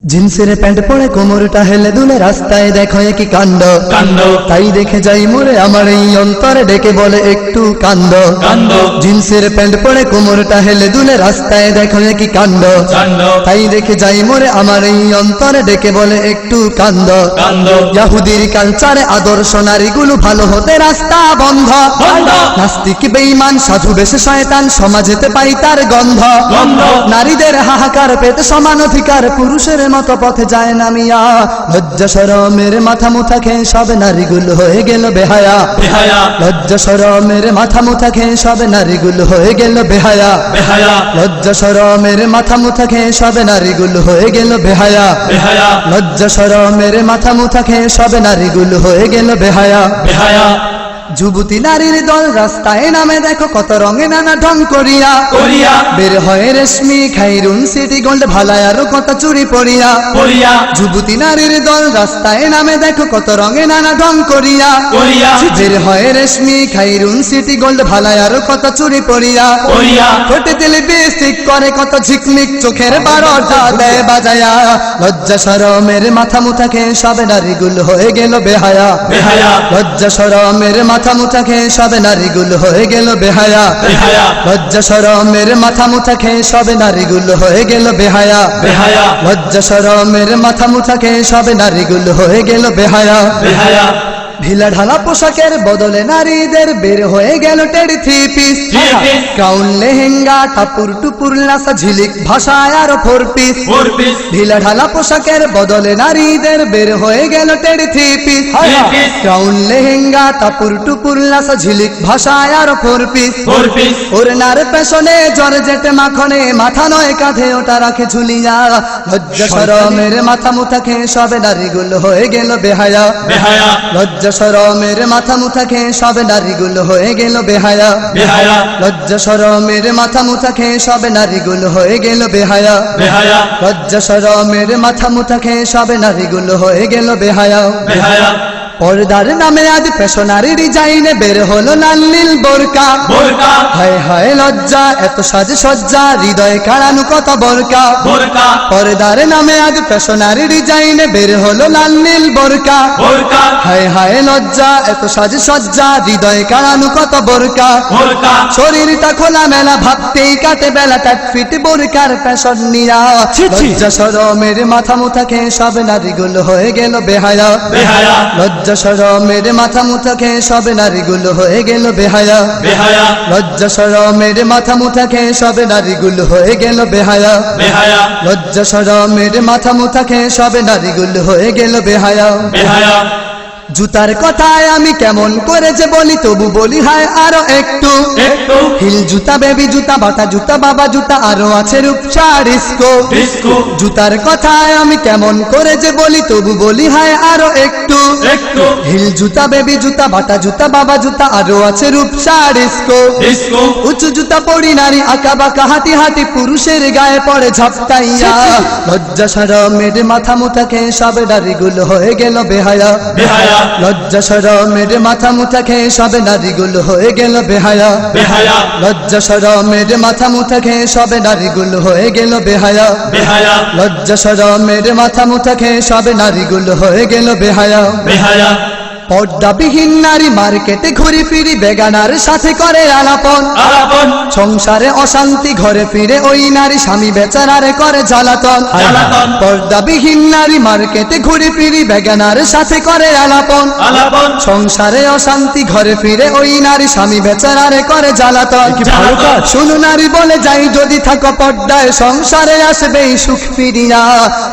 জিন্সের প্যান্ট পরে কোমরটা হেলে দুলে রাস্তায় দেখো কি কাণ্ড কাণ্ড তাই দেখে যাই মোরে আমার এই অন্তরে ডেকে বলে একটু কান্দ কাণ্ড জিন্সের প্যান্ট পরে কোমরটা হেলে দুলে রাস্তায় দেখো কি কাণ্ড কাণ্ড তাই দেখে যাই মোরে আমার এই অন্তরে ডেকে বলে একটু কান্দ কাণ্ড ইয়াহুদির কালচারে আদর্শ নারীগুলো ভালো হতে রাস্তা বন্ধ বন্ধ। নাস্তিক বেঈমান সাধু বেশে শয়তান সমাজেতে পাই তার গন্ধ গন্ধ। নারীদের হাহাকার পেতে সমান অধিকার পুরুষের মতো পথে যায় না মিয়া লজ্জা শরমের মাথা মুথা খেয়ে সব নারীগুলো হয়ে গেল বেহায়া বেহায়া লজ্জা শরমের মাথা মুথা খেয়ে সব নারীগুলো হয়ে গেল বেহায়া বেহায়া লজ্জা শরমের মাথা মুথা খেয়ে সব নারীগুলো হয়ে গেল বেহায়া বেহায়া লজ্জা শরমের মাথা মুথা খেয়ে সব নারীগুলো হয়ে গেল বেহায়া বেহায়া যুবতী নারীর দল রাস্তায় নামে দেখো কত রঙে নানা ঢং করিয়া করিয়া বের হয় রেশমি খাইরুন সিটি গোল্ড ভালায় আরো কত চুরি পরিয়া করিয়া যুবতী নারীর দল রাস্তায় নামে দেখো কত রঙে নানা ঢং করিয়া করিয়া বের হয় রেশমি খাইরুন সিটি গোল্ড ভালায় আরো কত চুরি পরিয়া করিয়া ঠোঁটে দিলে বেসিক করে কত ঝিকমিক চোখের বারোটা দেয় বাজায়া লজ্জা শরমের মাথা মুথা খেয়ে সব নারীগুলো হয়ে গেল বেহায়া বেহায়া লজ্জা শরমের মাথা মুথা খেয়ে সব নারীগুলো হয়ে গেল বেহায়া বেহায়া লজ্জা শরমের মাথা মুথা খেয়ে সব নারীগুলো হয়ে গেল বেহায়া বেহায়া লজ্জা শরমের মাথা মুথা খেয়ে সব নারীগুলো হয়ে গেল বেহায়া বেহায়া ঢিলা ঢালা পোশাকের বদলে নারীদের বের হয়ে গেল teddy three piece Three piece। Gown lehenga টাপুর টুপুর লাসা ঝিলিক ভাষায় আরো ফোর পিস ফোর পিস ঢিলা ঢালা পোশাকের বদলে নারীদের বের হয়ে গেল teddy three piece Three piece। Gown lehenga টাপুর টুপুর লাসা ঝিলিক ভাষায় আরো ফোর পিস ফোর পিস ওরনার পেছনে জর্জেট মাখনে মাথা নয় কাঁধে ওটা রাখে ঝুলিয়া লজ্জা শরমের মাথা মুথা খেয়ে সব নারীগুলো হয়ে গেল বেহায়া বেহায়া লজ্জা শরমের মাথা মুথা খেয়ে সব নারীগুলো হয়ে গেল বেহায়া বেহায়া লজ্জা শরমের মাথা মুথা খেয়ে সব নারীগুলো হয়ে গেল বেহায়া বেহায়া লজ্জা শরমের মাথা মুথা খেয়ে সব নারীগুলো হয়ে গেল বেহায়া বেহায়া পর্দার নামে আজ ফ্যাশনারি ডিজাইনে বের হলো লাল নীল বোরকা বোরকা হায় হায় লজ্জা এত সাজ সজ্জা হৃদয় কাড়ানো কত বোরকা বোরকা পর্দার নামে আজ ফ্যাশনারি ডিজাইনে বের হলো লাল নীল বোরকা বোরকা হায় হায় লজ্জা এত সাজ সজ্জা হৃদয় কাড়ানো কত বোরকা বোরকা শরীরটা খোলা মেলা ভাবতেই কাটে বেলা টাট ফিট বোরকার ফ্যাশন নিয়া ছি, ছি। লজ্জা শরমের মাথা মুথা খেয়ে সব নারীগুলো হয়ে গেল বেহায়া বেহায়া লজ্জা শরমের মাথা মুথা খেয়ে সব নারীগুলো হয়ে গেল বেহায়া বেহায়া লজ্জা শরমের মাথা মুথা খেয়ে সব নারীগুলো হয়ে গেল বেহায়া বেহায়া লজ্জা শরমের মাথা মুথা খেয়ে সব নারীগুলো হয়ে গেল বেহায়া বেহায়া জুতার কথায় আমি কেমন করে যে বলি তবু বলি হায় আরো একটু একটু হিল জুতা বেবি জুতা বাটা জুতা বাবা জুতা আরো আছে রূপসা ডিস্কো ডিস্কো জুতার কথায় আমি কেমন করে যে বলি তবু বলি হায় আরো একটু একটু হিল জুতা বেবি জুতা বাটা জুতা বাবা জুতা আরো আছে রূপসা ডিস্কো ডিস্কো উঁচু জুতা পরি নারী আঁকা বাঁকা হাঁটি হাঁটি পুরুষের গায়ে পড়ে ঝাপটাইয়া লজ্জা শরমের মাথা মুথা খেয়ে সব নারীগুলো হয়ে গেল বেহায়া বেহায়া লজ্জা শরমের মাথা মুথা খেয়ে সব নারীগুলো হয়ে গেল বেহায়া বেহায়া লজ্জা শরমের মাথা মুথা খেয়ে সব নারীগুলো হয়ে গেল বেহায়া বেহায়া লজ্জা শরমের মাথা মুথা খেয়ে সব নারীগুলো হয়ে গেল বেহায়া বেহায়া পর্দাবিহীন নারী মার্কেটে ঘুরি ফিরি বেগানার সাথে করে আলাপন আলাপন সংসারে অশান্তি ঘরে ফিরে ওই নারী স্বামী বেচারারে করে জ্বালাতন জ্বালাতন। পর্দাবিহীন নারী মার্কেটে ঘুরি ফিরি বেগানার সাথে করে আলাপন আলাপন সংসারে অশান্তি ঘরে ফিরে ওই নারী স্বামী বেচারারে করে জ্বালাতন কি ভালো কাজ। শুনো নারী বলে যাই যদি থাকো পর্দায় সংসারে আসবে এই সুখ ফিরিয়া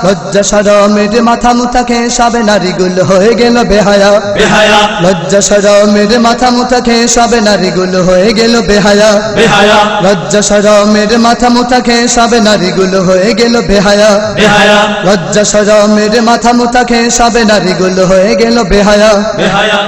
লজ্জা শরমের মাথা মুথা খেয়ে সব নারীগুলো হয়ে গেল বেহায়া বেহায়া লজ্জা শরমের মাথা মুথা খেয়ে সব নারীগুলো হয়ে গেল বেহায়া বেহায়া লজ্জা শরমের মাথা মুথা খেয়ে সব নারীগুলো হয়ে গেল বেহায়া বেহায়া লজ্জা শরমের মাথা মুথা খেয়ে সব নারীগুলো হয়ে গেল বেহায়া বেহায়া